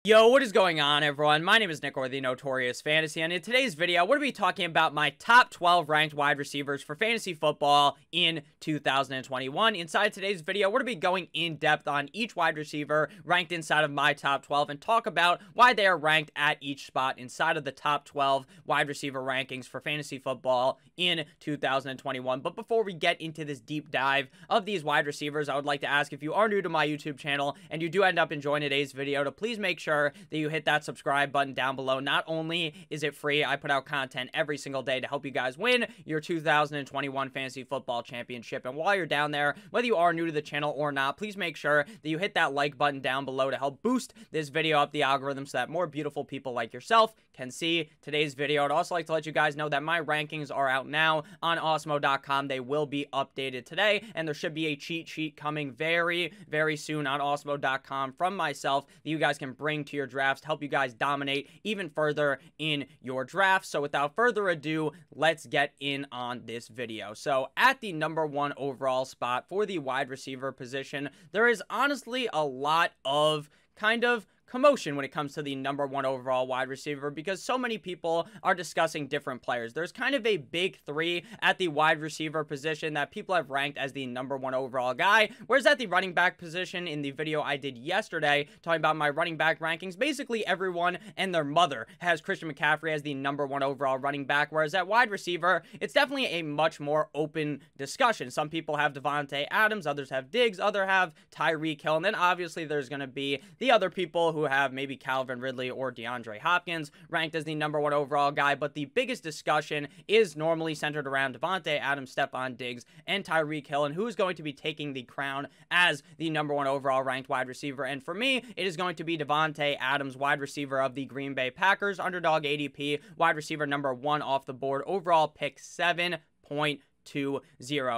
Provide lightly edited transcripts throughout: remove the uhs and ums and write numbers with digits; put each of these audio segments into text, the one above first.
Yo, what is going on, everyone? My name is Nick, or the Notorious Fantasy, and in today's video, we're going to be talking about my top 12 ranked wide receivers for fantasy football in 2021. Inside today's video, we're going to be going in depth on each wide receiver ranked inside of my top 12 and talk about why they are ranked at each spot inside of the top 12 wide receiver rankings for fantasy football in 2021. But before we get into this deep dive of these wide receivers, I would like to ask, if you are new to my YouTube channel and you do end up enjoying today's video, to please make sure that you hit that subscribe button down below. Not only is it free, I put out content every single day to help you guys win your 2021 fantasy football championship. And while you're down there, whether you are new to the channel or not, please make sure that you hit that like button down below to help boost this video up the algorithm so that more beautiful people like yourself can see today's video. I'd also like to let you guys know that my rankings are out now on Awesemo.com. They will be updated today, and there should be a cheat sheet coming very, very soon on Awesemo.com from myself that you guys can bring to your drafts to help you guys dominate even further in your drafts. So without further ado, let's get in on this video. So at the number 1 overall spot for the wide receiver position, there is honestly a lot of kind of commotion when it comes to the number 1 overall wide receiver, because so many people are discussing different players. There's kind of a big 3 at the wide receiver position that people have ranked as the number 1 overall guy, whereas at the running back position, in the video I did yesterday talking about my running back rankings, basically everyone and their mother has Christian McCaffrey as the number 1 overall running back, whereas at wide receiver, it's definitely a much more open discussion. Some people have Devonte Adams, others have Diggs, others have Tyree Kill, and then obviously there's going to be the other people who have maybe Calvin Ridley or Diadre Hopkins ranked as the number 1 overall guy. But the biggest discussion is normally centered around Devonte Adams, Stefan Diggs, and Tyree Kill, and who's going to be taking the crown as the number 1 overall ranked wide receiver. And for me, it is going to be Devonte Adams, wide receiver of the Green Bay Packers, underdog ADP, wide receiver number 1 off the board, overall pick 7.20.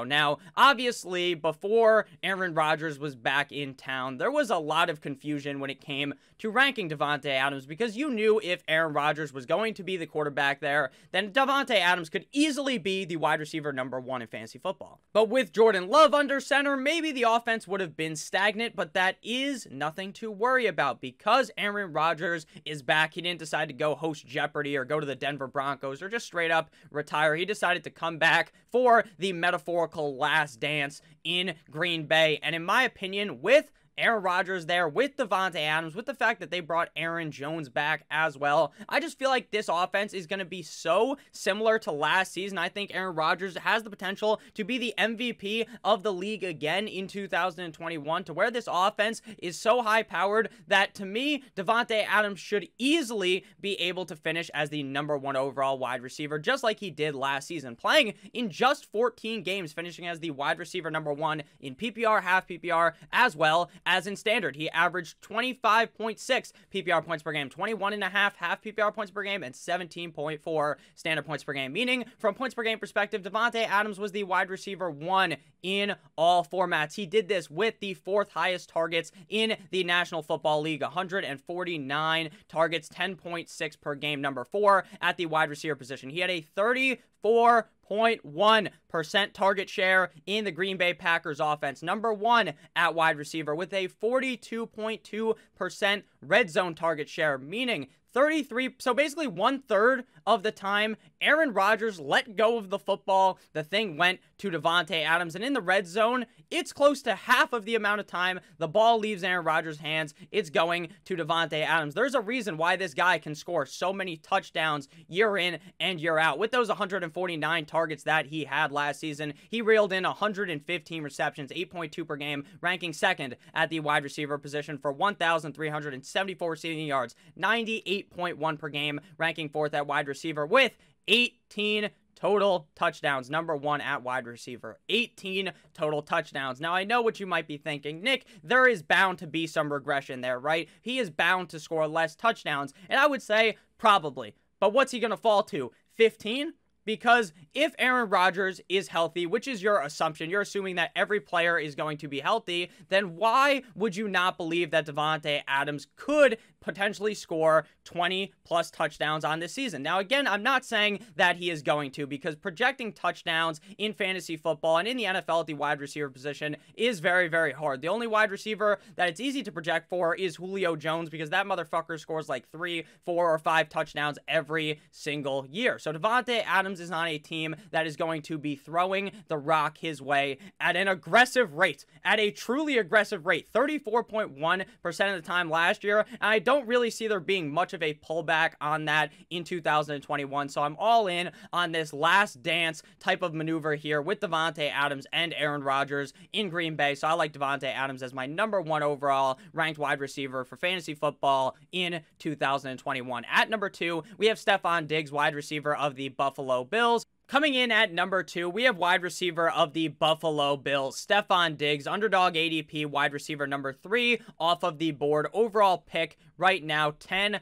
Now, obviously, before Aaron Rodgers was back in town, there was a lot of confusion when it came to ranking Devonte Adams, because you knew if Aaron Rodgers was going to be the quarterback there, then Devonte Adams could easily be the wide receiver number 1 in fantasy football. But with Jordan Love under center, maybe the offense would have been stagnant, but that is nothing to worry about, because Aaron Rodgers is back. He didn't decide to go host Jeopardy or go to the Denver Broncos or just straight up retire. He decided to come back for the metaphorical last dance in Green Bay. And in my opinion, with Aaron Rodgers there, with Devonte Adams, with the fact that they brought Aaron Jones back as well, I just feel like this offense is going to be so similar to last season. I think Aaron Rodgers has the potential to be the MVP of the league again in 2021, to where this offense is so high-powered that, to me, Devonte Adams should easily be able to finish as the number 1 overall wide receiver, just like he did last season, playing in just 14 games, finishing as the wide receiver number 1 in PPR, half PPR, as well as in standard. He averaged 25.6 PPR points per game, 21.5 half PPR points per game, and 17.4 standard points per game. Meaning, from points per game perspective, Devonte Adams was the wide receiver 1 in all formats. He did this with the 4th highest targets in the National Football League, 149 targets, 10.6 per game, number 4 at the wide receiver position. He had a 34.1% target share in the Green Bay Packers offense, number 1 at wide receiver, with a 42.2% red zone target share, meaning 33, so basically 1/3 of the time Aaron Rodgers let go of the football, the thing went to Devonte Adams. And in the red zone, it's close to half of the amount of time the ball leaves Aaron Rodgers' hands, it's going to Devonte Adams. There's a reason why this guy can score so many touchdowns year in and year out. With those 149 targets that he had last season, he reeled in 115 receptions, 8.2 per game, ranking 2nd at the wide receiver position for 1,374 receiving yards, 98.1 per game, ranking 4th at wide receiver with 18 total touchdowns, number 1 at wide receiver. 18 total touchdowns. Now, I know what you might be thinking. Nick, there is bound to be some regression there, right? He is bound to score less touchdowns, and I would say probably. But what's he going to fall to? 15? Because if Aaron Rodgers is healthy, which is your assumption, you're assuming that every player is going to be healthy, then why would you not believe that Devonte Adams could potentially score 20 plus touchdowns on this season. Now, again, I'm not saying that he is going to, because projecting touchdowns in fantasy football and in the NFL at the wide receiver position is very, very hard. The only wide receiver that it's easy to project for is Julio Jones, because that motherfucker scores like 3, 4, or 5 touchdowns every single year. So Devonte Adams is on a team that is going to be throwing the rock his way at an aggressive rate, at a truly aggressive rate, 34.1% of the time last year, and I don't really see there being much of a pullback on that in 2021, so I'm all in on this last dance type of maneuver here with Devonte Adams and Aaron Rodgers in Green Bay. So I like Devonte Adams as my number 1 overall ranked wide receiver for fantasy football in 2021. At number 2, we have Stefan Diggs, wide receiver of the Buffalo Bills. Coming in at number 2, we have wide receiver of the Buffalo Bills, Stefan Diggs, underdog ADP, wide receiver number 3 off of the board. Overall pick right now, 10.60.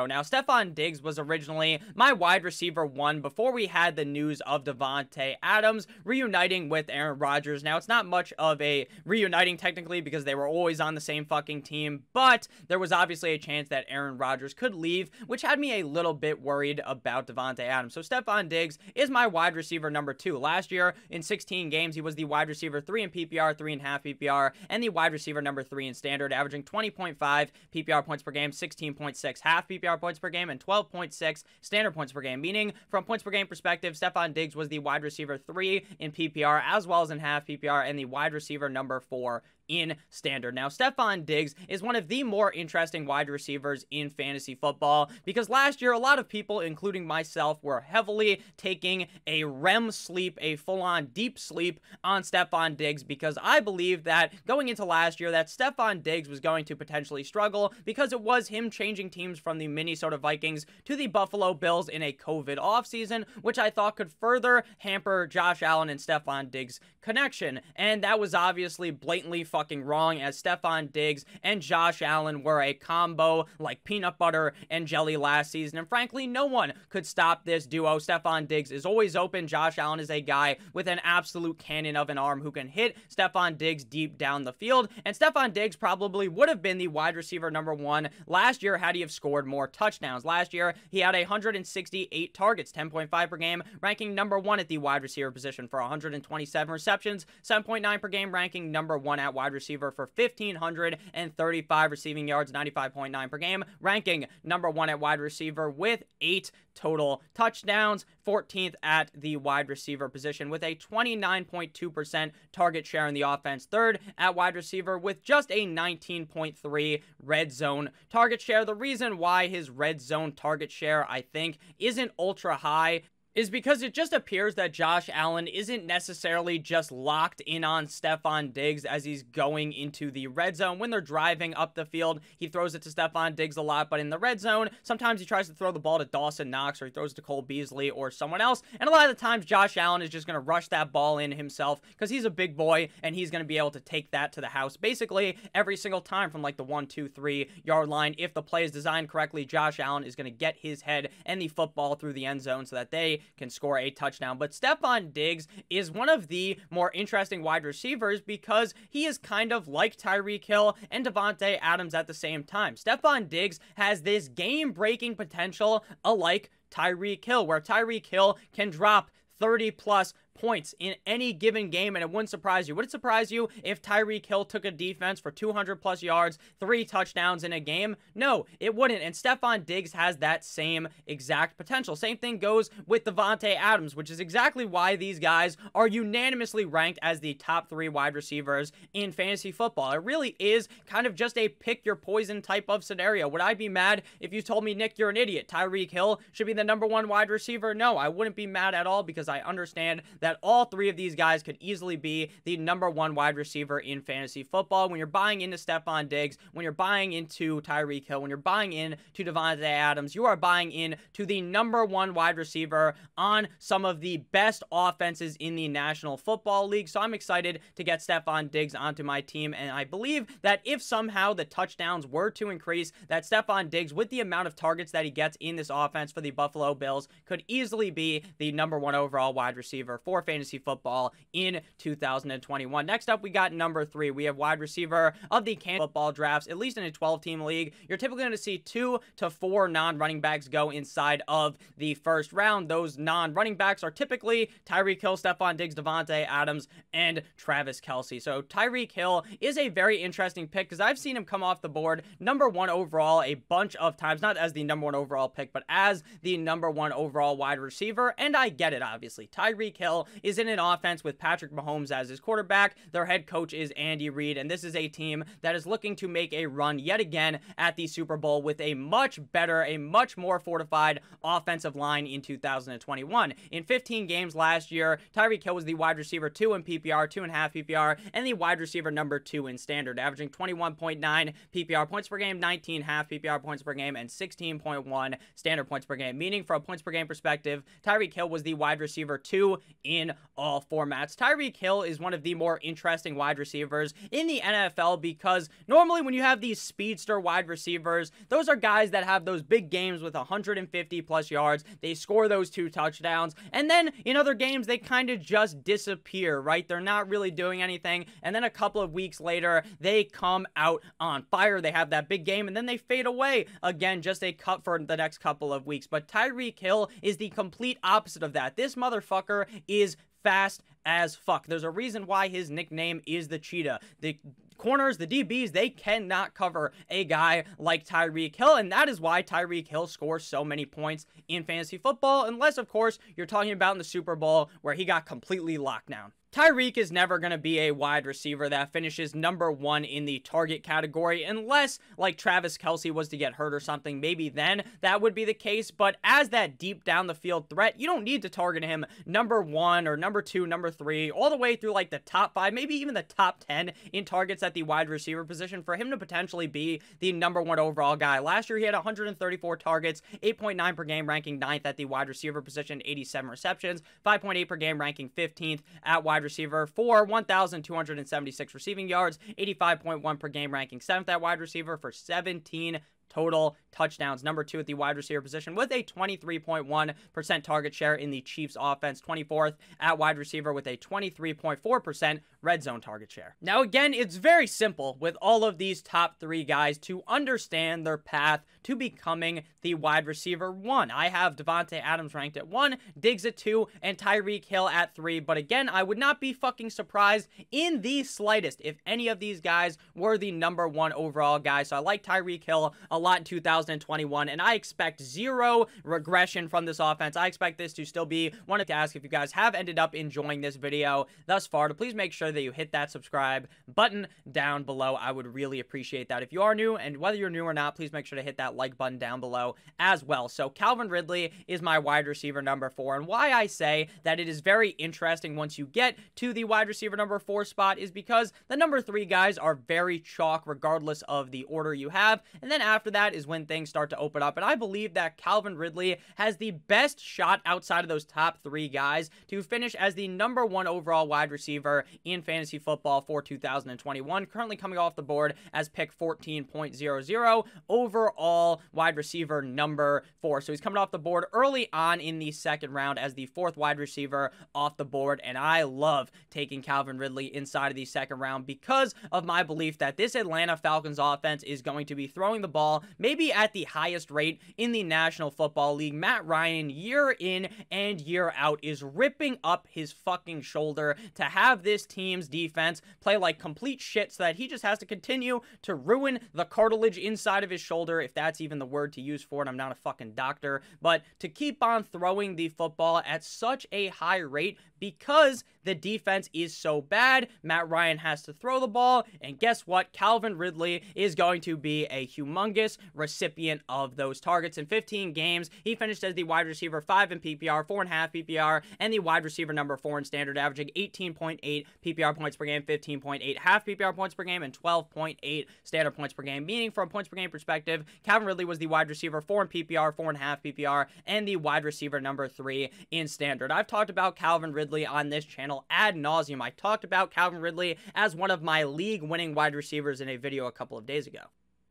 Now, Stefan Diggs was originally my wide receiver 1 before we had the news of Devonte Adams reuniting with Aaron Rodgers. Now, it's not much of a reuniting technically, because they were always on the same fucking team, but there was obviously a chance that Aaron Rodgers could leave, which had me a little bit worried about Devonte Adams. So Stefan Diggs is my wide receiver number 2. Last year, in 16 games, he was the wide receiver 3 in PPR, 3.5 PPR, and the wide receiver number 3 in standard, averaging 20.5 PPR points per game, 16.6 half PPR points per game, and 12.6 standard points per game, meaning from points per game perspective, Stefan Diggs was the wide receiver 3 in PPR as well as in half PPR, and the wide receiver number 4 in standard. Now, Stefan Diggs is one of the more interesting wide receivers in fantasy football, because last year, a lot of people, including myself, were heavily taking a REM sleep, a full-on deep sleep on Stefan Diggs, because I believe that going into last year, that Stefan Diggs was going to potentially struggle, because it was him changing teams from the Minnesota Vikings to the Buffalo Bills in a COVID offseason, which I thought could further hamper Josh Allen and Stefan Diggs' connection. And that was obviously blatantly fucking wrong, as Stefan Diggs and Josh Allen were a combo like peanut butter and jelly last season, and frankly, no one could stop this duo. Stefan Diggs is always open. Josh Allen is a guy with an absolute cannon of an arm who can hit Stefan Diggs deep down the field, and Stefan Diggs probably would have been the wide receiver number 1 last year had he have scored more touchdowns. Last year, he had 168 targets, 10.5 per game, ranking number 1 at the wide receiver position for 127 receptions, 7.9 per game, ranking number 1 at wide receiver for 1,535 receiving yards, 95.9 per game, ranking number 1 at wide receiver with 8 total touchdowns, 14th at the wide receiver position with a 29.2% target share in the offense, 3rd at wide receiver with just a 19.3 red zone target share. The reason why his red zone target share, I think, isn't ultra high is because it just appears that Josh Allen isn't necessarily just locked in on Stefan Diggs as he's going into the red zone. When they're driving up the field, he throws it to Stefan Diggs a lot, but in the red zone, sometimes he tries to throw the ball to Dawson Knox, or he throws it to Cole Beasley or someone else, and a lot of the times Josh Allen is just going to rush that ball in himself, because he's a big boy, and he's going to be able to take that to the house basically every single time from like the 1, 2, 3 yard line. If the play is designed correctly, Josh Allen is going to get his head and the football through the end zone so that they can score a touchdown. But Stefan Diggs is one of the more interesting wide receivers, because he is kind of like Tyree Kill and Devonte Adams at the same time. Stefan Diggs has this game-breaking potential alike Tyree Kill, where Tyree Kill can drop 30 plus points in any given game, and it wouldn't surprise you. Would it surprise you if Tyreek Hill took a defense for 200 plus yards, 3 touchdowns in a game? No, it wouldn't. And Stefan Diggs has that same exact potential. Same thing goes with Devonte Adams, which is exactly why these guys are unanimously ranked as the top 3 wide receivers in fantasy football. It really is kind of just a pick your poison type of scenario. Would I be mad if you told me, Nick, you're an idiot, Tyreek Hill should be the #1 wide receiver? No, I wouldn't be mad at all, because I understand that all 3 of these guys could easily be the #1 wide receiver in fantasy football. When you're buying into Stefan Diggs, when you're buying into Tyreek Hill, when you're buying into Devonte Adams, you are buying into the #1 wide receiver on some of the best offenses in the National Football League. So I'm excited to get Stefan Diggs onto my team, and I believe that if somehow the touchdowns were to increase, that Stefan Diggs, with the amount of targets that he gets in this offense for the Buffalo Bills, could easily be the #1 overall wide receiver for for fantasy football in 2021. Next up, we got number 3. We have wide receiver of the Kansas football drafts. At least in a 12-team league, you're typically going to see 2 to 4 non-running backs go inside of the first round. Those non-running backs are typically Tyree Kill, Stefan Diggs, Devonte Adams, and Travis Kelce. So Tyreek Hill is a very interesting pick because I've seen him come off the board number 1 overall a bunch of times, not as the number 1 overall pick, but as the number 1 overall wide receiver, and I get it, obviously. Tyreek Hill is in an offense with Patrick Mahomes as his quarterback. Their head coach is Andy Reid, and this is a team that is looking to make a run yet again at the Super Bowl with a much better, a much more fortified offensive line in 2021. In 15 games last year, Tyreek Hill was the wide receiver 2 in PPR, 2.5 PPR, and the wide receiver number 2 in standard, averaging 21.9 PPR points per game, 19.5 PPR points per game, and 16.1 standard points per game. Meaning, from a points per game perspective, Tyreek Hill was the wide receiver 2 in all formats. Tyreek Hill is one of the more interesting wide receivers in the NFL because normally when you have these speedster wide receivers, those are guys that have those big games with 150 plus yards. They score those 2 touchdowns, and then in other games they kind of just disappear, right? They're not really doing anything, and then a couple of weeks later they come out on fire. They have that big game, and then they fade away again, just a cut for the next couple of weeks. But Tyreek Hill is the complete opposite of that. This motherfucker is fast as fuck. There's a reason why his nickname is the Cheetah. The corners, the DBs, they cannot cover a guy like Tyreek Hill, and that is why Tyreek Hill scores so many points in fantasy football, unless, of course, you're talking about in the Super Bowl where he got completely locked down. Tyreek is never going to be a wide receiver that finishes number 1 in the target category unless, like, Travis Kelce was to get hurt or something. Maybe then that would be the case, but as that deep down the field threat, you don't need to target him number 1 or number 2, number 3, all the way through, like, the top 5, maybe even the top 10 in targets at the wide receiver position for him to potentially be the number 1 overall guy. Last year, he had 134 targets, 8.9 per game, ranking 9th at the wide receiver position, 87 receptions, 5.8 per game, ranking 15th at wide receiver for 1,276 receiving yards, 85.1 per game, ranking 7th at wide receiver for 17 total touchdowns. Number 2 at the wide receiver position with a 23.1% target share in the Chiefs offense. 24th at wide receiver with a 23.4% red zone target share. Now again, it's very simple with all of these top 3 guys to understand their path to becoming the wide receiver 1. I have Devonte Adams ranked at 1, Diggs at 2, and Tyreek Hill at 3. But again, I would not be fucking surprised in the slightest if any of these guys were the number 1 overall guy. So I like Tyreek Hill a lot in 2021, and I expect 0 regression from this offense. I expect this to still be one to ask if you guys have ended up enjoying this video thus far, to please make sure that you hit that subscribe button down below. I would really appreciate that. If you are new, and whether you're new or not, please make sure to hit that like button down below as well. So Calvin Ridley is my wide receiver number 4, and why I say that it is very interesting once you get to the wide receiver number 4 spot is because the number 3 guys are very chalk regardless of the order you have, and then after that is when things start to open up, and I believe that Calvin Ridley has the best shot outside of those top 3 guys to finish as the number 1 overall wide receiver in fantasy football for 2021, currently coming off the board as pick 14.00 overall wide receiver number 4. So he's coming off the board early on in the second round as the 4th wide receiver off the board, and I love taking Calvin Ridley inside of the second round because of my belief that this Atlanta Falcons offense is going to be throwing the ball maybe at the highest rate in the National Football League. Matt Ryan, year in and year out, is ripping up his fucking shoulder to have this team's defense play like complete shit so that he just has to continue to ruin the cartilage inside of his shoulder, if that's even the word to use for it. I'm not a fucking doctor, but to keep on throwing the football at such a high rate because the defense is so bad, Matt Ryan has to throw the ball, and guess what? Calvin Ridley is going to be a humongous recipient of those targets. In 15 games, he finished as the wide receiver 5 in PPR, 4.5 PPR, and the wide receiver number 4 in standard, averaging 18.8 PPR points per game, 15.8 half PPR points per game, and 12.8 standard points per game. Meaning, from a points per game perspective, Calvin Ridley was the wide receiver 4 in PPR, 4.5 PPR, and the wide receiver number 3 in standard. I've talked about Calvin Ridley on this channel ad nauseum. I talked about Calvin Ridley as one of my league-winning wide receivers in a video a couple of days ago.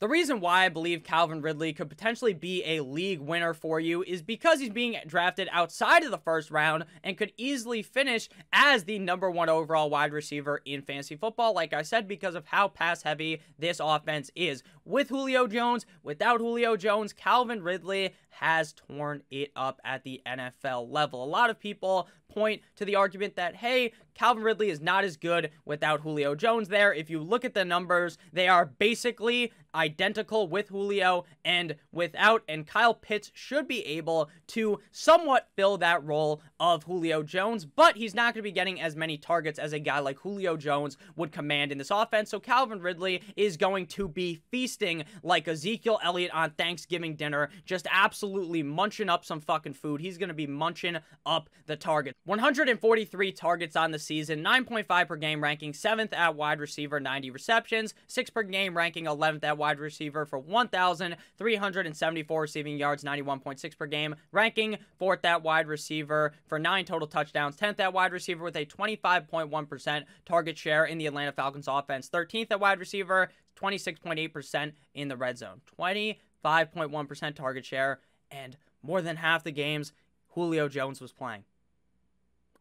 The reason why I believe Calvin Ridley could potentially be a league winner for you is because he's being drafted outside of the first round and could easily finish as the #1 overall wide receiver in fantasy football, like I said, because of how pass heavy this offense is. With Julio Jones, without Julio Jones, Calvin Ridley has torn it up at the NFL level. A lot of people point to the argument that, hey, Calvin Ridley is not as good without Julio Jones there. If you look at the numbers, they are basically identical with Julio and without, and Kyle Pitts should be able to somewhat fill that role of Julio Jones, but he's not going to be getting as many targets as a guy like Julio Jones would command in this offense. So Calvin Ridley is going to be feasting like Ezekiel Elliott on Thanksgiving dinner, just absolutely munching up some fucking food. He's going to be munching up the targets. 143 targets on the season, 9.5 per game ranking, 7th at wide receiver, 90 receptions, 6 per game ranking, 11th at wide receiver for 1,374 receiving yards, 91.6 per game ranking, 4th at wide receiver for 9 total touchdowns, 10th at wide receiver with a 25.1% target share in the Atlanta Falcons offense, 13th at wide receiver, 26.8% in the red zone, 25.1% target share, and more than half the games Julio Jones was playing.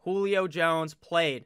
Julio Jones played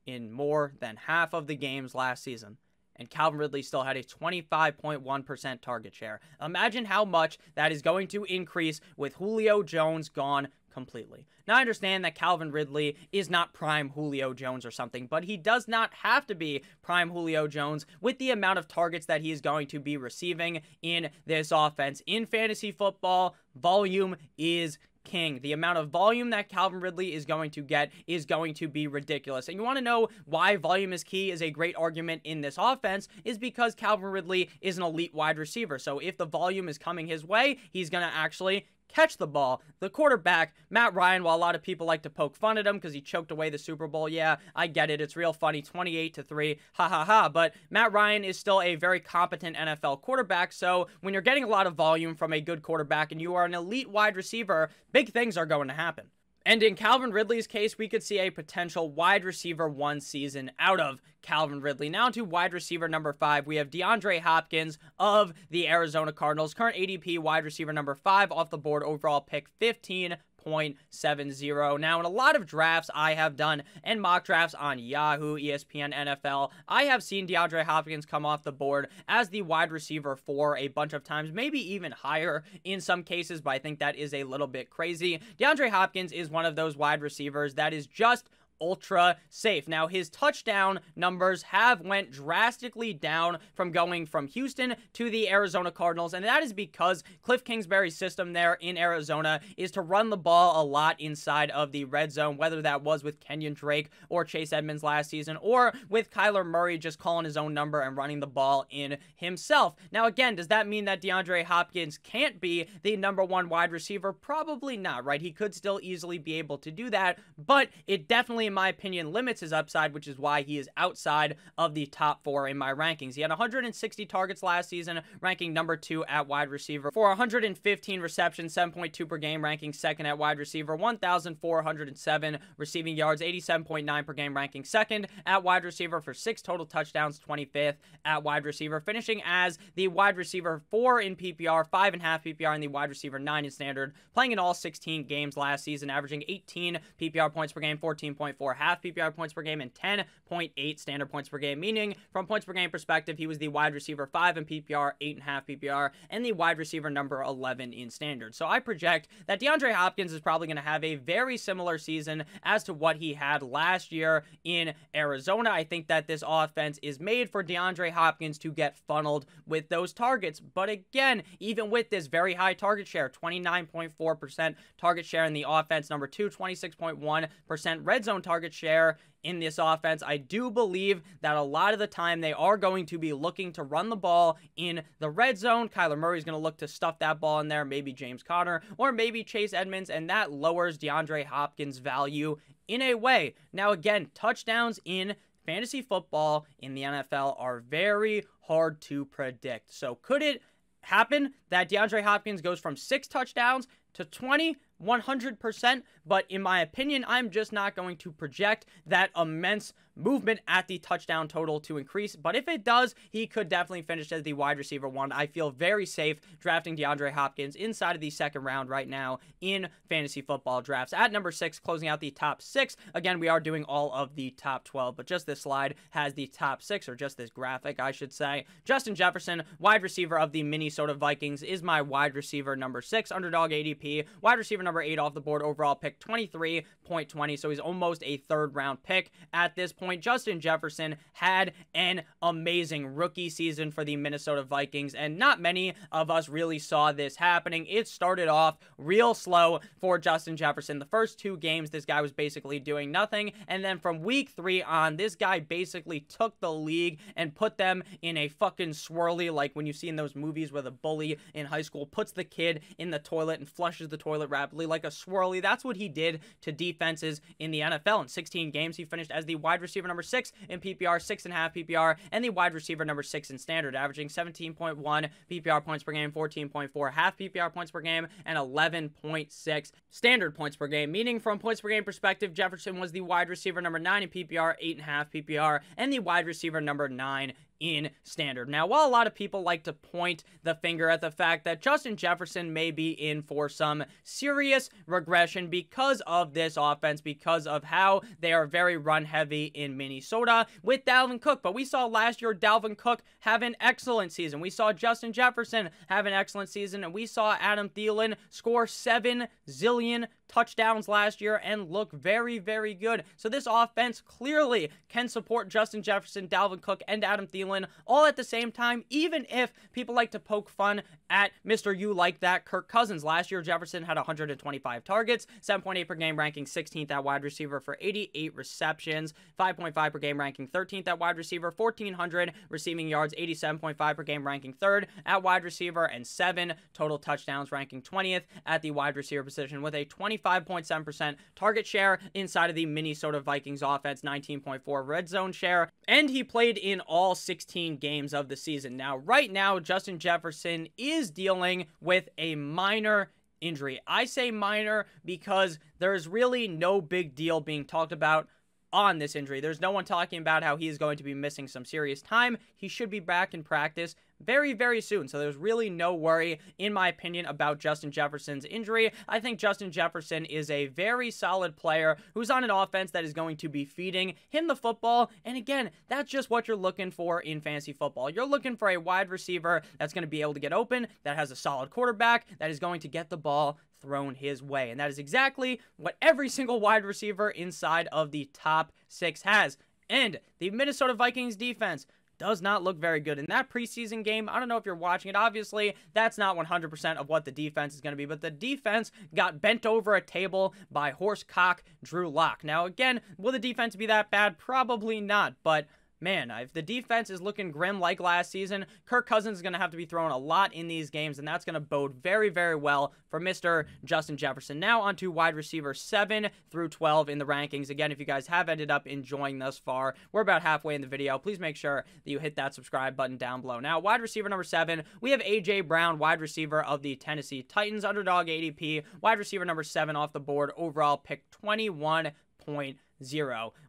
in more than half of the games last season, and Calvin Ridley still had a 25.1% target share. Imagine how much that is going to increase with Julio Jones gone completely. Now, I understand that Calvin Ridley is not prime Julio Jones or something, but he does not have to be prime Julio Jones with the amount of targets that he is going to be receiving in this offense. In fantasy football, volume is king. The amount of volume that Calvin Ridley is going to get is going to be ridiculous. And you want to know why volume is key is a great argument in this offense is because Calvin Ridley is an elite wide receiver. So if the volume is coming his way, he's going to actually catch the ball. The quarterback, Matt Ryan, while a lot of people like to poke fun at him because he choked away the Super Bowl, yeah, I get it. It's real funny, 28-3, ha ha ha. But Matt Ryan is still a very competent NFL quarterback, so when you're getting a lot of volume from a good quarterback and you are an elite wide receiver, big things are going to happen. And in Calvin Ridley's case, we could see a potential wide receiver 1 season out of Calvin Ridley. Now to wide receiver number 5, we have Diadre Hopkins of the Arizona Cardinals. Current ADP wide receiver number 5 off the board, overall pick 15.70. Now, in a lot of drafts I have done and mock drafts on Yahoo, ESPN, NFL, I have seen DeAndre Hopkins come off the board as the wide receiver 4 a bunch of times, maybe even higher in some cases, but I think that is a little bit crazy. DeAndre Hopkins is one of those wide receivers that is just ultra safe. Now, his touchdown numbers have went drastically down from going from Houston to the Arizona Cardinals, and that is because Cliff Kingsbury's system there in Arizona is to run the ball a lot inside of the red zone, whether that was with Kenyon Drake or Chase Edmonds last season, or with Kyler Murray just calling his own number and running the ball in himself. Now, again, does that mean that DeAndre Hopkins can't be the #1 wide receiver? Probably not, right? He could still easily be able to do that, but it definitely, in my opinion, limits his upside, which is why he is outside of the top 4 in my rankings. He had 160 targets last season, ranking number 2 at wide receiver for 115 receptions, 7.2 per game, ranking 2nd at wide receiver, 1,407 receiving yards, 87.9 per game, ranking 2nd at wide receiver for 6 total touchdowns, 25th at wide receiver, finishing as the wide receiver 4 in PPR, 5.5 PPR, and the wide receiver 9 in standard, playing in all 16 games last season, averaging 18 PPR points per game, 14.4 half PPR points per game, and 10.8 standard points per game, meaning from points per game perspective, he was the wide receiver 5 in PPR, 8.5 PPR, and the wide receiver number 11 in standard. So I project that DeAndre Hopkins is probably going to have a very similar season as to what he had last year in Arizona. I think that this offense is made for DeAndre Hopkins to get funneled with those targets. But again, even with this very high target share, 29.4% target share in the offense, number 2, 26.1% red zone target share in this offense, I do believe that a lot of the time they are going to be looking to run the ball in the red zone. Kyler Murray is going to look to stuff that ball in there, maybe James Conner or maybe Chase Edmonds, and that lowers DeAndre Hopkins' value in a way. Now, again, touchdowns in fantasy football in the NFL are very hard to predict. So could it happen that DeAndre Hopkins goes from 6 touchdowns to 20? 100%, but in my opinion, I'm just not going to project that immense movement at the touchdown total to increase, but if it does, he could definitely finish as the wide receiver 1. I feel very safe drafting Diadre Hopkins inside of the second round right now in fantasy football drafts. At number 6, closing out the top 6. Again, we are doing all of the top 12, but just this slide has the top 6, or just this graphic, I should say. Justin Jefferson, wide receiver of the Minnesota Vikings, is my wide receiver number 6, underdog ADP. Wide receiver number 8 off the board, overall pick 23.20, so he's almost a third-round pick at this point. Justin Jefferson had an amazing rookie season for the Minnesota Vikings, and not many of us really saw this happening. It started off real slow for Justin Jefferson. The first 2 games, this guy was basically doing nothing, and then from week 3 on, this guy basically took the league and put them in a fucking swirly, like when you see in those movies where the bully in high school puts the kid in the toilet and flushes the toilet rapidly, like a swirly. That's what he did to defenses in the NFL. In 16 games, he finished as the wide receiver number 6 in PPR, 6.5 PPR, and the wide receiver number 6 in standard, averaging 17.1 PPR points per game, 14.4 half PPR points per game, and 11.6 standard points per game. Meaning, from points per game perspective, Jefferson was the wide receiver number 9 in PPR, 8.5 PPR, and the wide receiver number 9 in standard. Now, while a lot of people like to point the finger at the fact that Justin Jefferson may be in for some serious regression because of this offense, because of how they are very run-heavy in Minnesota with Dalvin Cook, but we saw last year Dalvin Cook have an excellent season. We saw Justin Jefferson have an excellent season, and we saw Adam Thielen score 7 zillion touchdowns last year and look very, very good. So this offense clearly can support Justin Jefferson, Dalvin Cook, and Adam Thielen all at the same time, even if people like to poke fun at Mr. You Like That Kirk Cousins. Last year, Jefferson had 125 targets, 7.8 per game, ranking 16th at wide receiver for 88 receptions, 5.5 per game, ranking 13th at wide receiver, 1,400 receiving yards, 87.5 per game, ranking 3rd at wide receiver, and 7 total touchdowns, ranking 20th at the wide receiver position with a 25.7% target share inside of the Minnesota Vikings offense, 19.4 red zone share, and he played in all 16 games of the season. Now, right now, Justin Jefferson is dealing with a minor injury. I say minor because there's really no big deal being talked about on this injury. There's no one talking about how he is going to be missing some serious time. He should be back in practice very, very soon. So there's really no worry, in my opinion, about Justin Jefferson's injury. I think Justin Jefferson is a very solid player who's on an offense that is going to be feeding him the football. And again, that's just what you're looking for in fantasy football. You're looking for a wide receiver that's going to be able to get open, that has a solid quarterback, that is going to get the ball thrown his way. And that is exactly what every single wide receiver inside of the top 6 has. And the Minnesota Vikings defense does not look very good. In that preseason game, I don't know if you're watching it, obviously, that's not 100% of what the defense is going to be, but the defense got bent over a table by horsecock Drew Lock. Now, again, will the defense be that bad? Probably not, but man, if the defense is looking grim like last season, Kirk Cousins is going to have to be throwing a lot in these games, and that's going to bode very, very well for Mr. Justin Jefferson. Now on to wide receiver 7 through 12 in the rankings. Again, if you guys have ended up enjoying thus far, we're about halfway in the video. Please make sure that you hit that subscribe button down below. Now, wide receiver number 7, we have A.J. Brown, wide receiver of the Tennessee Titans, underdog ADP, wide receiver number 7 off the board, overall pick 21.0.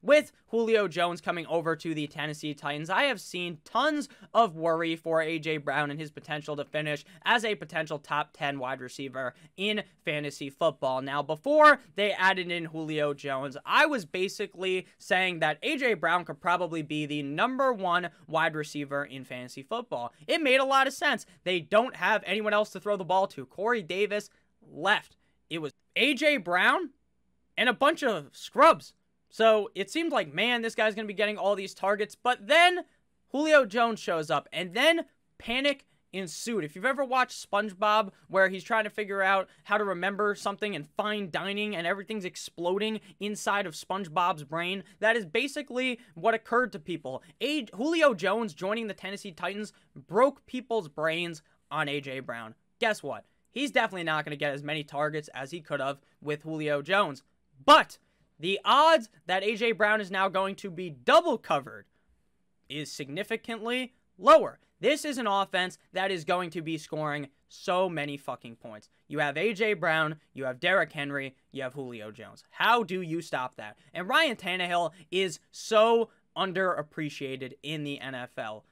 With Julio Jones coming over to the Tennessee Titans, I have seen tons of worry for A.J. Brown and his potential to finish as a potential top 10 wide receiver in fantasy football. Now, before they added in Julio Jones, I was basically saying that A.J. Brown could probably be the number 1 wide receiver in fantasy football. It made a lot of sense. They don't have anyone else to throw the ball to. Corey Davis left. It was A.J. Brown and a bunch of scrubs. So it seemed like, man, this guy's going to be getting all these targets. But then Julio Jones shows up, and then panic ensued. If you've ever watched SpongeBob, where he's trying to figure out how to remember something in fine dining and everything's exploding inside of SpongeBob's brain, that is basically what occurred to people. Julio Jones joining the Tennessee Titans broke people's brains on A.J. Brown. Guess what? He's definitely not going to get as many targets as he could have with Julio Jones. But the odds that A.J. Brown is now going to be double covered is significantly lower. This is an offense that is going to be scoring so many fucking points. You have A.J. Brown, you have Derrick Henry, you have Julio Jones. How do you stop that? And Ryan Tannehill is so underappreciated in the NFL.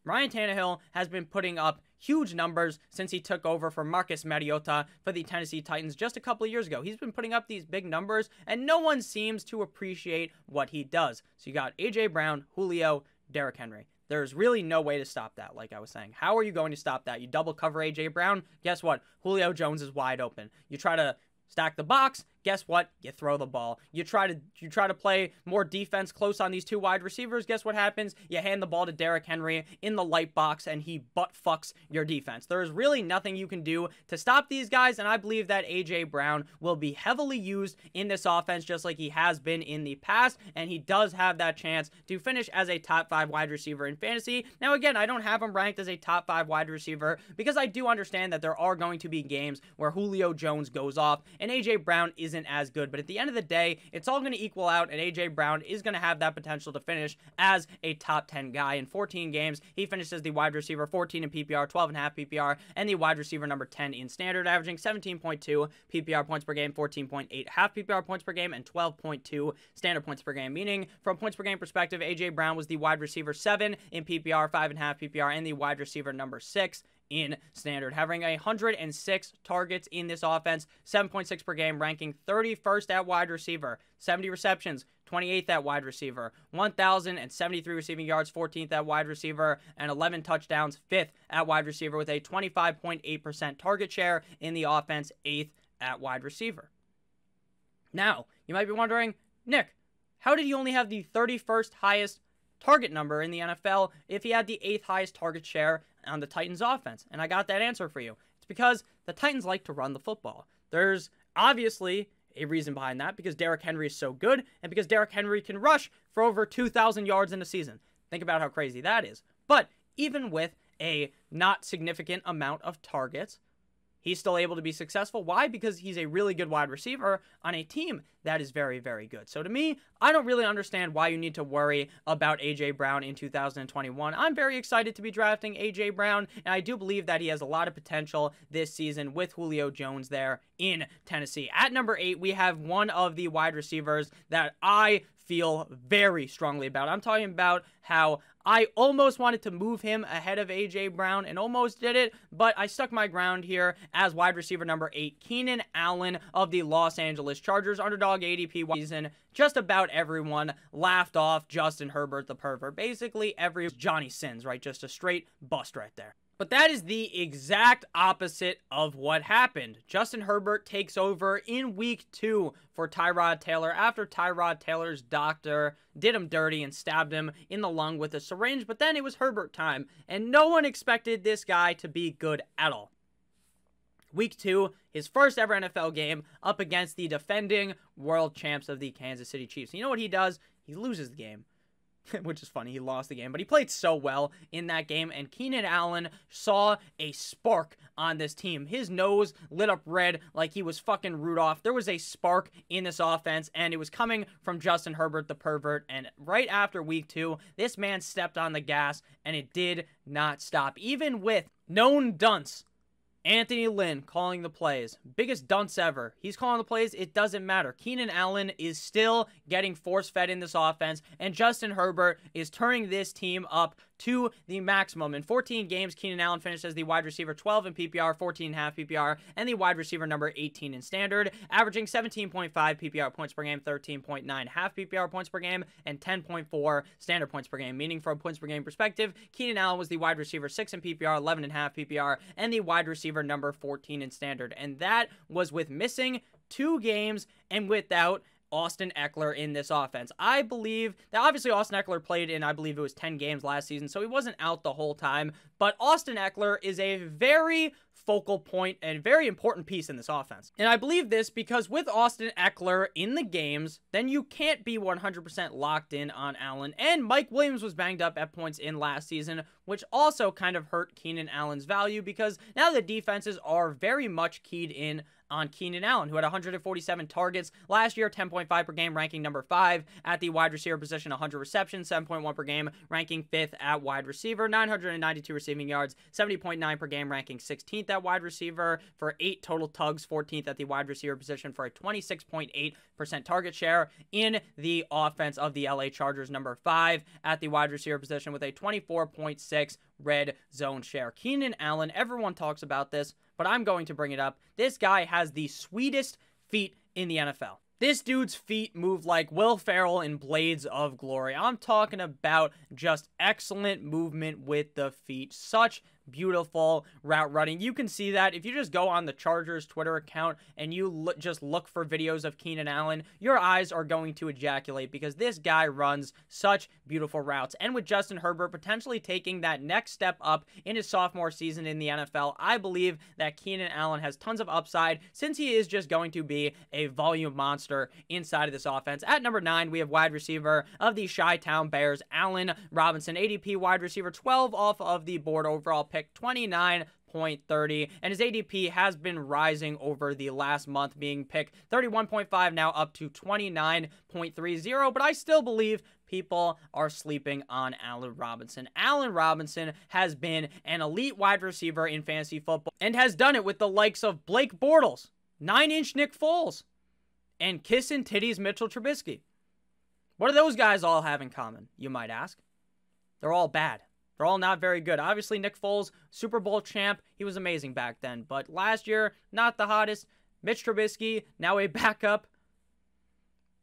Ryan Tannehill has been putting up huge numbers since he took over for Marcus Mariota for the Tennessee Titans just a couple of years ago. He's been putting up these big numbers, and no one seems to appreciate what he does. So you got A.J. Brown, Julio, Derrick Henry. There's really no way to stop that, like I was saying. How are you going to stop that? You double cover A.J. Brown, guess what? Julio Jones is wide open. You try to stack the box, guess what? You throw the ball. You try to play more defense close on these two wide receivers. Guess what happens? You hand the ball to Derrick Henry in the light box, and he butt fucks your defense. There is really nothing you can do to stop these guys, and I believe that A.J. Brown will be heavily used in this offense just like he has been in the past, and he does have that chance to finish as a top 5 wide receiver in fantasy. Now, again, I don't have him ranked as a top 5 wide receiver because I do understand that there are going to be games where Julio Jones goes off and A.J. Brown isn't as good, but at the end of the day, it's all going to equal out, and A.J. Brown is going to have that potential to finish as a top 10 guy. In 14 games, he finished as the wide receiver 14 in PPR, 12.5 PPR, and the wide receiver number 10 in standard, averaging 17.2 PPR points per game, 14.8 half PPR points per game, and 12.2 standard points per game, meaning from points per game perspective, A.J. Brown was the wide receiver 7 in PPR, 5.5 PPR, and the wide receiver number 6 in standard, having 106 targets in this offense, 7.6 per game, ranking 31st at wide receiver, 70 receptions, 28th at wide receiver, 1,073 receiving yards, 14th at wide receiver, and 11 touchdowns, 5th at wide receiver, with a 25.8% target share in the offense, 8th at wide receiver. Now, you might be wondering, Nick, how did he only have the 31st highest target number in the NFL if he had the 8th highest target share on the Titans offense? And I got that answer for you. It's because the Titans like to run the football. There's obviously a reason behind that, because Derrick Henry is so good, and because Derrick Henry can rush for over 2,000 yards in a season. Think about how crazy that is. But even with a not significant amount of targets, he's still able to be successful. Why? Because he's a really good wide receiver on a team that is very, very good. So to me, I don't really understand why you need to worry about A.J. Brown in 2021. I'm very excited to be drafting A.J. Brown, and I do believe that he has a lot of potential this season with Julio Jones there in Tennessee. At number 8, we have one of the wide receivers that I feel very strongly about. I'm talking about how I almost wanted to move him ahead of A.J. Brown and almost did it, but I stuck my ground here as wide receiver number 8, Keenan Allen of the Los Angeles Chargers, underdog ADP season. Just about everyone laughed off Justin Herbert the pervert. Basically, every Johnny Sins, right? Just a straight bust right there. But that is the exact opposite of what happened. Justin Herbert takes over in week 2 for Tyrod Taylor after Tyrod Taylor's doctor did him dirty and stabbed him in the lung with a syringe. But then it was Herbert time, and no one expected this guy to be good at all. Week 2, his first ever NFL game up against the defending world champs of the Kansas City Chiefs. You know what he does? He loses the game. Which is funny, he lost the game, but he played so well in that game, and Keenan Allen saw a spark on this team. His nose lit up red like he was fucking Rudolph. There was a spark in this offense, and it was coming from Justin Herbert the pervert, and right after week 2, this man stepped on the gas, and it did not stop. Even with known dunce Anthony Lynn calling the plays. Biggest dunce ever. He's calling the plays. It doesn't matter. Keenan Allen is still getting force-fed in this offense, and Justin Herbert is turning this team up to the maximum. In 14 games, Keenan Allen finished as the wide receiver 12 in PPR, 14.5 PPR, and the wide receiver number 18 in standard, averaging 17.5 PPR points per game, 13.9 half PPR points per game, and 10.4 standard points per game. Meaning, from a points per game perspective, Keenan Allen was the wide receiver 6 in PPR, 11.5 PPR, and the wide receiver number 14 in standard. And that was with missing 2 games and without Austin Eckler in this offense. I believe that obviously Austin Eckler played in, I believe it was 10 games last season, so he wasn't out the whole time, but Austin Eckler is a very focal point and very important piece in this offense. And I believe this because with Austin Eckler in the games, then you can't be 100% locked in on Allen. And Mike Williams was banged up at points in last season, which also kind of hurt Keenan Allen's value because now the defenses are very much keyed in on Keenan Allen, who had 147 targets last year, 10.5 per game, ranking number 5 at the wide receiver position, 100 receptions, 7.1 per game, ranking 5th at wide receiver, 992 receiving yards, 70.9 per game, ranking 16th 14th at wide receiver for 8 total tugs, 14th at the wide receiver position for a 26.8% target share in the offense of the LA Chargers, number 5 at the wide receiver position with a 24.6 red zone share. Keenan Allen, everyone talks about this, but I'm going to bring it up. This guy has the sweetest feet in the NFL. This dude's feet move like Will Ferrell in Blades of Glory. I'm talking about just excellent movement with the feet. Such beautiful route running. You can see that if you just go on the Chargers Twitter account and you just look for videos of Keenan Allen, your eyes are going to ejaculate because this guy runs such beautiful routes. And with Justin Herbert potentially taking that next step up in his sophomore season in the NFL, I believe that Keenan Allen has tons of upside since he is just going to be a volume monster inside of this offense. At number 9, we have wide receiver of the Chi-Town Bears, Allen Robinson, ADP wide receiver 12 off of the board, overall pick 29.30, and his ADP has been rising over the last month, being pick 31.5 now up to 29.30, but I still believe people are sleeping on Allen Robinson. Allen Robinson has been an elite wide receiver in fantasy football and has done it with the likes of Blake Bortles, 9-inch Nick Foles, and kissin' titties Mitchell Trubisky. What do those guys all have in common, you might ask? They're all bad. They're all not very good. Obviously, Nick Foles, Super Bowl champ, he was amazing back then. But last year, not the hottest. Mitch Trubisky, now a backup.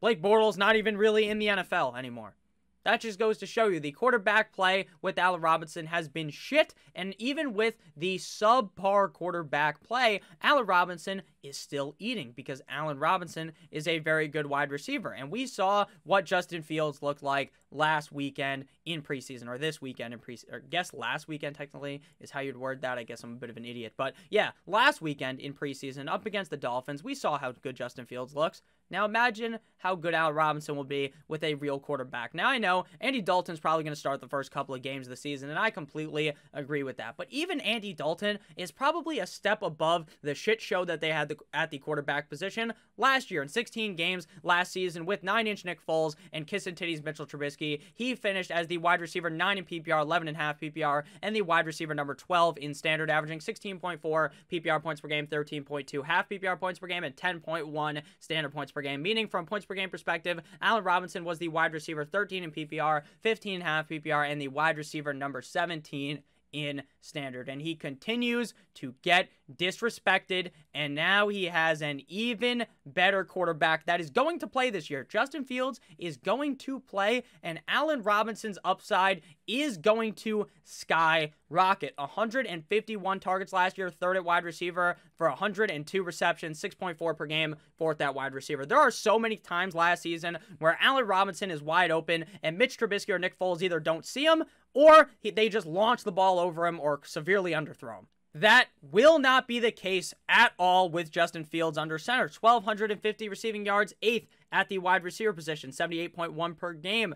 Blake Bortles, not even really in the NFL anymore. That just goes to show you the quarterback play with Allen Robinson has been shit, and even with the subpar quarterback play, Allen Robinson is still eating because Allen Robinson is a very good wide receiver, and we saw what Justin Fields looked like last weekend in preseason, or this weekend in preseason, or I guess last weekend technically is how you'd word that. I guess I'm a bit of an idiot, but yeah, last weekend in preseason up against the Dolphins, we saw how good Justin Fields looks. Now imagine how good Allen Robinson will be with a real quarterback. Now I know Andy Dalton's probably going to start the first couple of games of the season, and I completely agree with that. But even Andy Dalton is probably a step above the shit show that they had at the quarterback position last year. In 16 games last season with 9-inch Nick Foles and kissin' titties Mitchell Trubisky, he finished as the wide receiver 9 in PPR, 11.5 PPR, and the wide receiver number 12 in standard, averaging 16.4 PPR points per game, 13.2 half PPR points per game, and 10.1 standard points per game. Meaning, from points per game perspective, Allen Robinson was the wide receiver 13 in PPR, 15.5 PPR, and the wide receiver number 17 in standard. And he continues to get disrespected, and now he has an even better quarterback that is going to play this year. Justin Fields is going to play, and Allen Robinson's upside is going to skyrocket. 151 targets last year, third at wide receiver for 102 receptions, 6.4 per game, fourth at wide receiver. There are so many times last season where Allen Robinson is wide open and Mitch Trubisky or Nick Foles either don't see him or they just launch the ball over him or severely underthrow him. That will not be the case at all with Justin Fields under center. 1,250 receiving yards, 8th at the wide receiver position, 78.1 per game.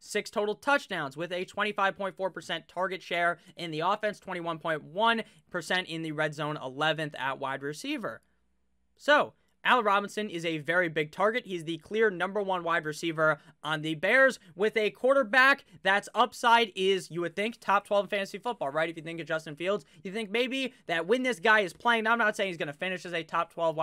6 total touchdowns with a 25.4% target share in the offense, 21.1% in the red zone, 11th at wide receiver. So, Allen Robinson is a very big target. He's the clear number 1 wide receiver on the Bears with a quarterback that's upside is, you would think, top 12 in fantasy football, right? If you think of Justin Fields, you think maybe that when this guy is playing, now I'm not saying he's going to finish as a top 12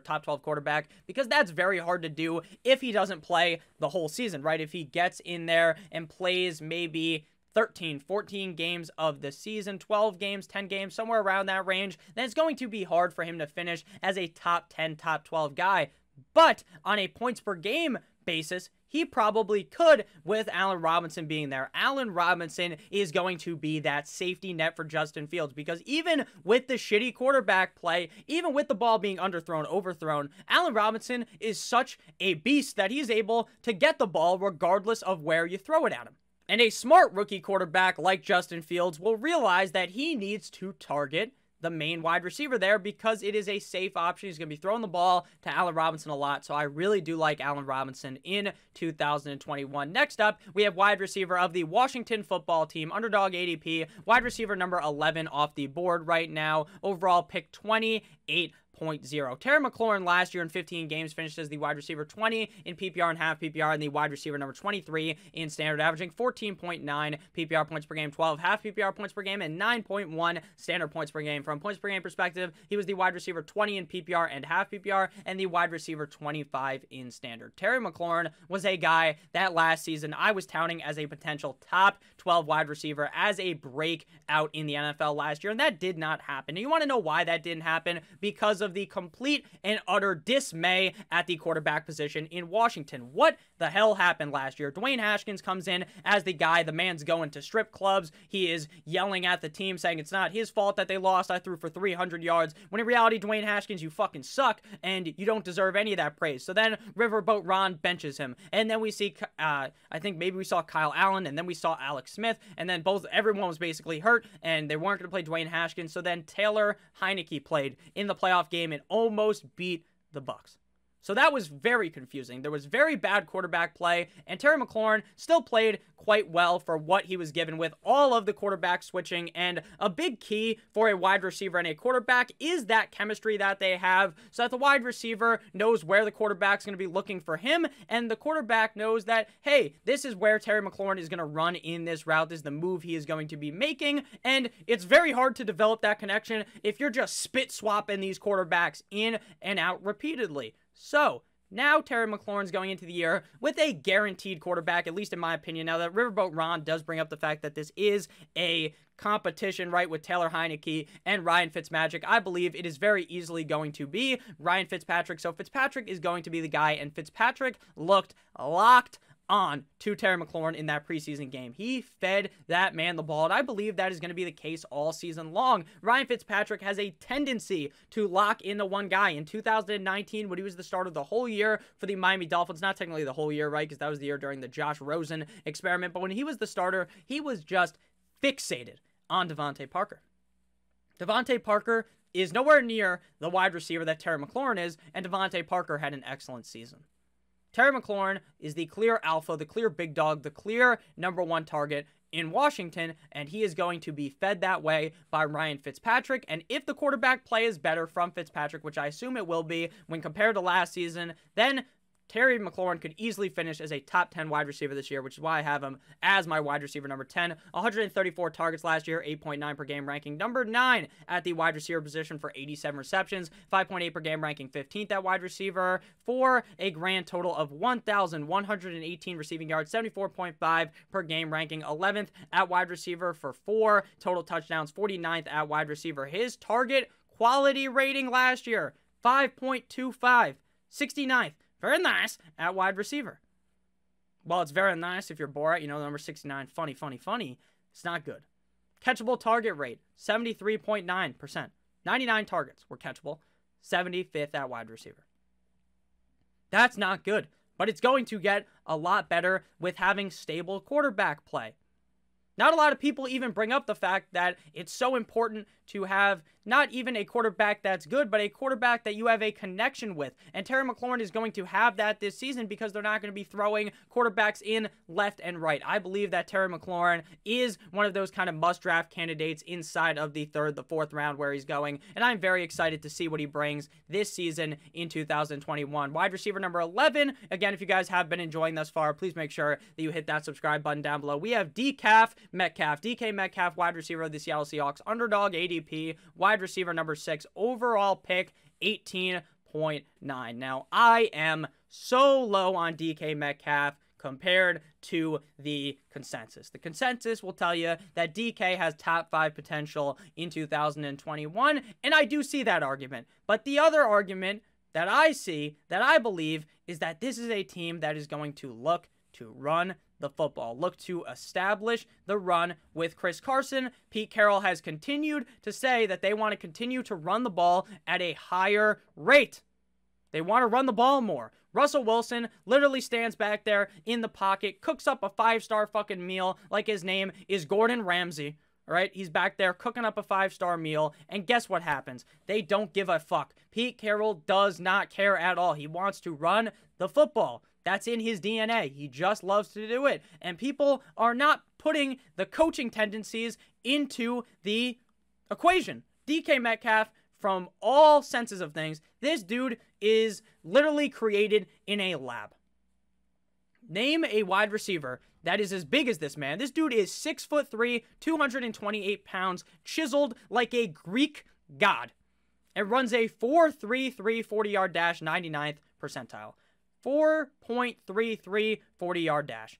top 12 quarterback, because that's very hard to do if he doesn't play the whole season, right? If he gets in there and plays maybe 13, 14 games of the season, 12 games, 10 games, somewhere around that range, then it's going to be hard for him to finish as a top 10, top 12 guy. But on a points per game basis, he probably could with Allen Robinson being there. Allen Robinson is going to be that safety net for Justin Fields, because even with the shitty quarterback play, even with the ball being underthrown, overthrown, Allen Robinson is such a beast that he's able to get the ball regardless of where you throw it at him. And a smart rookie quarterback like Justin Fields will realize that he needs to target the main wide receiver there because it is a safe option. He's going to be throwing the ball to Allen Robinson a lot, so I really do like Allen Robinson in 2021. Next up, we have wide receiver of the Washington football team, underdog ADP, wide receiver number 11 off the board right now, overall pick 28.5. 1.0. Terry McLaurin last year in 15 games finished as the wide receiver 20 in PPR and half PPR, and the wide receiver number 23 in standard, averaging 14.9 PPR points per game, 12 half PPR points per game, and 9.1 standard points per game. From points per game perspective, he was the wide receiver 20 in PPR and half PPR, and the wide receiver 25 in standard. Terry McLaurin was a guy that last season I was touting as a potential top 12 wide receiver, as a breakout in the NFL last year, and that did not happen. And you want to know why that didn't happen? Because of the complete and utter dismay at the quarterback position in Washington. What the hell happened last year? Dwayne Haskins comes in as the guy. The man's going to strip clubs. He is yelling at the team, saying it's not his fault that they lost. I threw for 300 yards. When in reality, Dwayne Haskins, you fucking suck, and you don't deserve any of that praise. So then Riverboat Ron benches him. And then we see, I think maybe we saw Kyle Allen, and then we saw Alex Smith, and then everyone was basically hurt, and they weren't going to play Dwayne Haskins. So then Taylor Heineke played in the playoff game and almost beat the Bucs. So that was very confusing. There was very bad quarterback play, and Terry McLaurin still played quite well for what he was given with all of the quarterback switching. And a big key for a wide receiver and a quarterback is that chemistry that they have, so that the wide receiver knows where the quarterback's going to be looking for him, and the quarterback knows that, hey, this is where Terry McLaurin is going to run in this route. This is the move he is going to be making, and it's very hard to develop that connection if you're just spit swapping these quarterbacks in and out repeatedly. So now Terry McLaurin's going into the year with a guaranteed quarterback, at least in my opinion. Now that Riverboat Ron does bring up the fact that this is a competition, right, with Taylor Heineke and Ryan Fitzmagic, I believe it is very easily going to be Ryan Fitzpatrick. So Fitzpatrick is going to be the guy, and Fitzpatrick looked locked on to Terry McLaurin in that preseason game. He fed that man the ball, and I believe that is going to be the case all season long. Ryan Fitzpatrick has a tendency to lock into one guy. In 2019, when he was the starter the whole year for the Miami Dolphins, not technically the whole year, right, because that was the year during the Josh Rosen experiment, but when he was the starter, he was just fixated on Devontae Parker. Devontae Parker is nowhere near the wide receiver that Terry McLaurin is, and Devontae Parker had an excellent season. Terry McLaurin is the clear alpha, the clear big dog, the clear #1 target in Washington, and he is going to be fed that way by Ryan Fitzpatrick. And if the quarterback play is better from Fitzpatrick, which I assume it will be when compared to last season, then Terry McLaurin could easily finish as a top 10 wide receiver this year, which is why I have him as my wide receiver number 10. 134 targets last year, 8.9 per game, ranking number 9 at the wide receiver position for 87 receptions, 5.8 per game, ranking 15th at wide receiver for a grand total of 1,118 receiving yards, 74.5 per game, ranking 11th at wide receiver for 4 total touchdowns, 49th at wide receiver. His target quality rating last year, 5.25, 69th. Very nice at wide receiver. Well, it's very nice if you're Borat, you know, the number 69, funny. It's not good. Catchable target rate, 73.9%. 99 targets were catchable, 75th at wide receiver. That's not good, but it's going to get a lot better with having stable quarterback play. Not a lot of people even bring up the fact that it's so important to have not even a quarterback that's good, but a quarterback that you have a connection with. And Terry McLaurin is going to have that this season because they're not going to be throwing quarterbacks in left and right. I believe that Terry McLaurin is one of those kind of must-draft candidates inside of the 3rd, the 4th round where he's going. And I'm very excited to see what he brings this season in 2021. Wide receiver number 11. Again, if you guys have been enjoying thus far, please make sure that you hit that subscribe button down below. We have DK Metcalf, wide receiver of the Seattle Seahawks, underdog ADP, wide receiver number 6, overall pick 18.9. Now, I am so low on DK Metcalf compared to the consensus. The consensus will tell you that DK has top 5 potential in 2021, and I do see that argument. But the other argument that I see, that I believe, is that this is a team that is going to look to run the football, look to establish the run with Chris Carson. Pete Carroll has continued to say that they want to continue to run the ball at a higher rate. They want to run the ball more. Russell Wilson literally stands back there in the pocket, cooks up a 5-star fucking meal like his name is Gordon Ramsay. All right, he's back there cooking up a 5-star meal, and guess what happens? They don't give a fuck. Pete Carroll does not care at all. He wants to run the football. That's in his DNA. He just loves to do it. And people are not putting the coaching tendencies into the equation. DK Metcalf from all senses of things, this dude is literally created in a lab. Name a wide receiver that is as big as this man. This dude is 6'3", 228 pounds, chiseled like a Greek god. It runs a 4.33 40-yard dash, 99th percentile. 4.33 40-yard dash.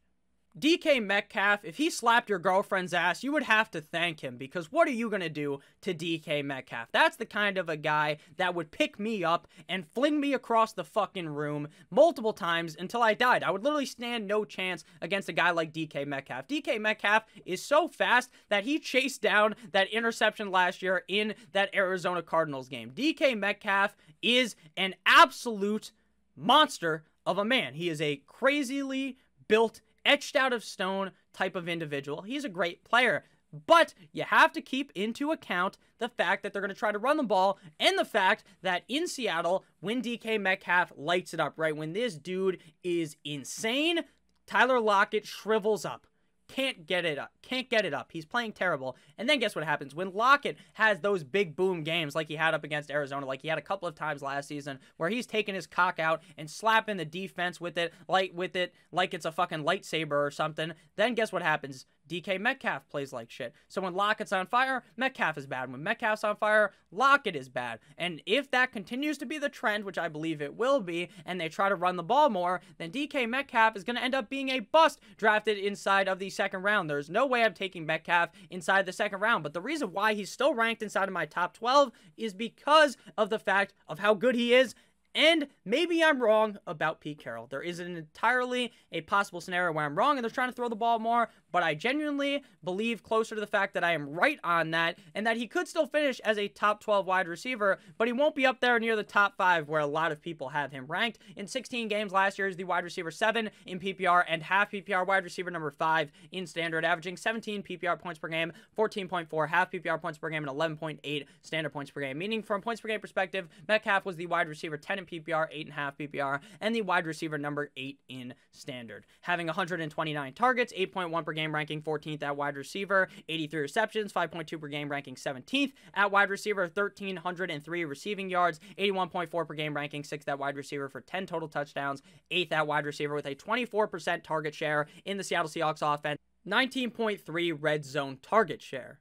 DK Metcalf, if he slapped your girlfriend's ass, you would have to thank him, because what are you going to do to DK Metcalf? That's the kind of a guy that would pick me up and fling me across the fucking room multiple times until I died. I would literally stand no chance against a guy like DK Metcalf. DK Metcalf is so fast that he chased down that interception last year in that Arizona Cardinals game. DK Metcalf is an absolute monster of a man. He is a crazily built, etched out of stone type of individual. He's a great player, but you have to keep into account the fact that they're going to try to run the ball, and the fact that in Seattle, when DK Metcalf lights it up, right, when this dude is insane, Tyler Lockett shrivels up. Can't get it up. He's playing terrible. And then guess what happens? When Lockett has those big boom games like he had up against Arizona, like he had a couple of times last season, where he's taking his cock out and slapping the defense with it like it's a fucking lightsaber or something, then guess what happens? DK Metcalf plays like shit. So when Lockett's on fire, Metcalf is bad. When Metcalf's on fire, Lockett is bad. And if that continues to be the trend, which I believe it will be, and they try to run the ball more, then DK Metcalf is going to end up being a bust drafted inside of the second round. There's no way I'm taking Metcalf inside the second round. But the reason why he's still ranked inside of my top 12 is because of the fact of how good he is. And maybe I'm wrong about Pete Carroll. There is an entirely a possible scenario where I'm wrong and they're trying to throw the ball more, but I genuinely believe closer to the fact that I am right on that, and that he could still finish as a top 12 wide receiver, but he won't be up there near the top 5 where a lot of people have him ranked. In 16 games last year, he's the wide receiver 7 in PPR and half PPR wide receiver number 5 in standard, averaging 17 PPR points per game, 14.4 half PPR points per game, and 11.8 standard points per game. Meaning, from a points per game perspective, Metcalf was the wide receiver 10 in PPR, 8.5 PPR, and the wide receiver number 8 in standard. Having 129 targets, 8.1 per game, ranking 14th at wide receiver, 83 receptions, 5.2 per game, ranking 17th at wide receiver, 1,303 receiving yards, 81.4 per game, ranking 6th at wide receiver for 10 total touchdowns, 8th at wide receiver with a 24% target share in the Seattle Seahawks offense, 19.3 red zone target share.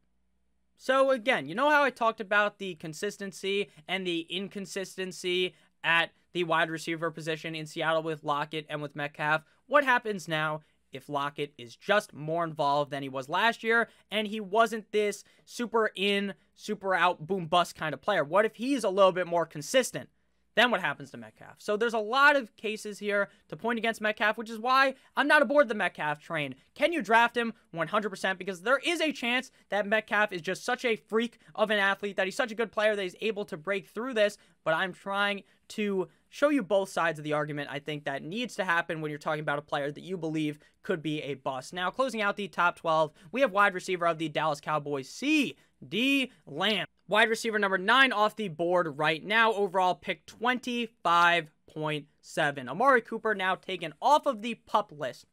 So again, you know how I talked about the consistency and the inconsistency at the wide receiver position in Seattle with Lockett and with Metcalf? What happens now if Lockett is just more involved than he was last year, and he wasn't this super in, super out, boom bust kind of player? What if he's a little bit more consistent? Then what happens to Metcalf? So there's a lot of cases here to point against Metcalf, which is why I'm not aboard the Metcalf train. Can you draft him? 100%, because there is a chance that Metcalf is just such a freak of an athlete, that he's such a good player that he's able to break through this, but I'm trying to show you both sides of the argument. I think that needs to happen when you're talking about a player that you believe could be a bust. Now, closing out the top 12, we have wide receiver of the Dallas Cowboys, CeeDee Lamb. Wide receiver number 9 off the board right now. Overall pick 25.7. Amari Cooper now taken off of the PUP list.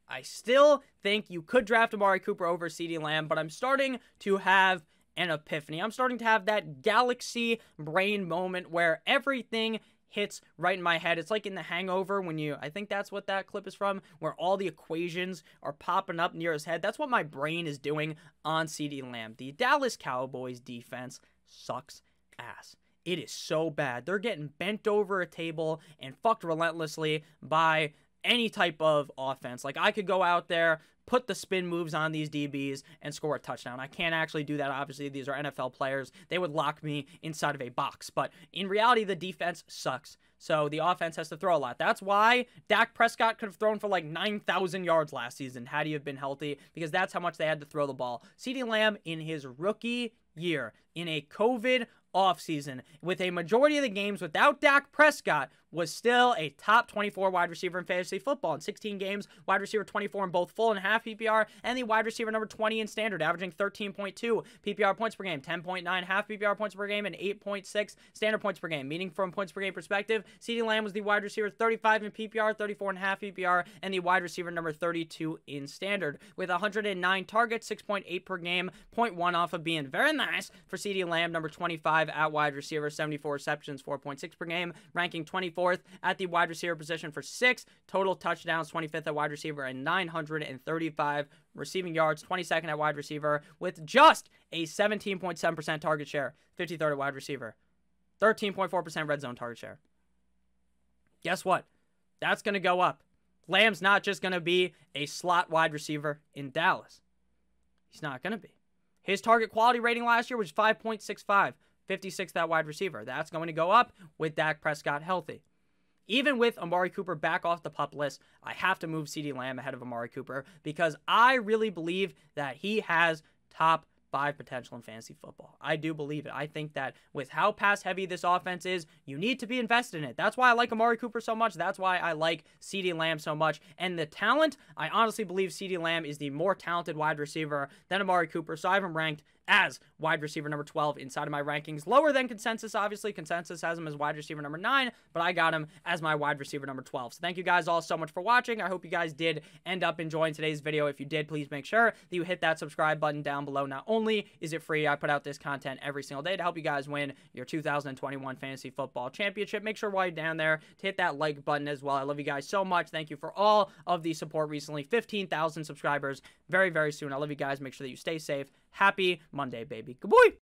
I still think you could draft Amari Cooper over CeeDee Lamb, but I'm starting to have an epiphany. I'm starting to have that galaxy brain moment where everything hits right in my head. It's like in The Hangover when I think that's what that clip is from, where all the equations are popping up near his head. That's what my brain is doing on CeeDee Lamb. The Dallas Cowboys defense sucks ass. It is so bad. They're getting bent over a table and fucked relentlessly by any type of offense. Like, I could go out there, put the spin moves on these DBs, and score a touchdown. I can't actually do that. Obviously, these are NFL players. They would lock me inside of a box. But in reality, the defense sucks. So the offense has to throw a lot. That's why Dak Prescott could have thrown for like 9,000 yards last season had he have been healthy, because that's how much they had to throw the ball. CeeDee Lamb, in his rookie year, in a COVID offseason, with a majority of the games without Dak Prescott, was still a top 24 wide receiver in fantasy football. In 16 games, wide receiver 24 in both full and half PPR, and the wide receiver number 20 in standard, averaging 13.2 PPR points per game, 10.9 half PPR points per game, and 8.6 standard points per game. Meaning, from points per game perspective, CeeDee Lamb was the wide receiver 35 in PPR, 34 in half PPR, and the wide receiver number 32 in standard, with 109 targets, 6.8 per game, 0.1 off of being very nice for CeeDee Lamb, number 25 5 at wide receiver, 74 receptions, 4.6 per game, ranking 24th at the wide receiver position for 6 total touchdowns, 25th at wide receiver, and 935 receiving yards, 22nd at wide receiver, with just a 17.7% target share, 53rd at wide receiver, 13.4% red zone target share. Guess what? That's going to go up. Lamb's not just going to be a slot wide receiver in Dallas. He's not going to be. His target quality rating last year was 5.65, 56th at wide receiver. That's going to go up with Dak Prescott healthy. Even with Amari Cooper back off the PUP list, I have to move CeeDee Lamb ahead of Amari Cooper because I really believe that he has top 5 potential in fantasy football. I do believe it. I think that with how pass heavy this offense is, you need to be invested in it. That's why I like Amari Cooper so much. That's why I like CeeDee Lamb so much. And the talent, I honestly believe CeeDee Lamb is the more talented wide receiver than Amari Cooper. So I have him ranked as wide receiver number 12 inside of my rankings. Lower than consensus, obviously. Consensus has him as wide receiver number 9, but I got him as my wide receiver number 12. So thank you guys all so much for watching. I hope you guys did end up enjoying today's video. If you did, please make sure that you hit that subscribe button down below. Not only is it free, I put out this content every single day to help you guys win your 2021 Fantasy Football Championship. Make sure while you're down there to hit that like button as well. I love you guys so much. Thank you for all of the support recently. 15,000 subscribers very, very soon. I love you guys. Make sure that you stay safe. Happy Monday, baby. Good boy.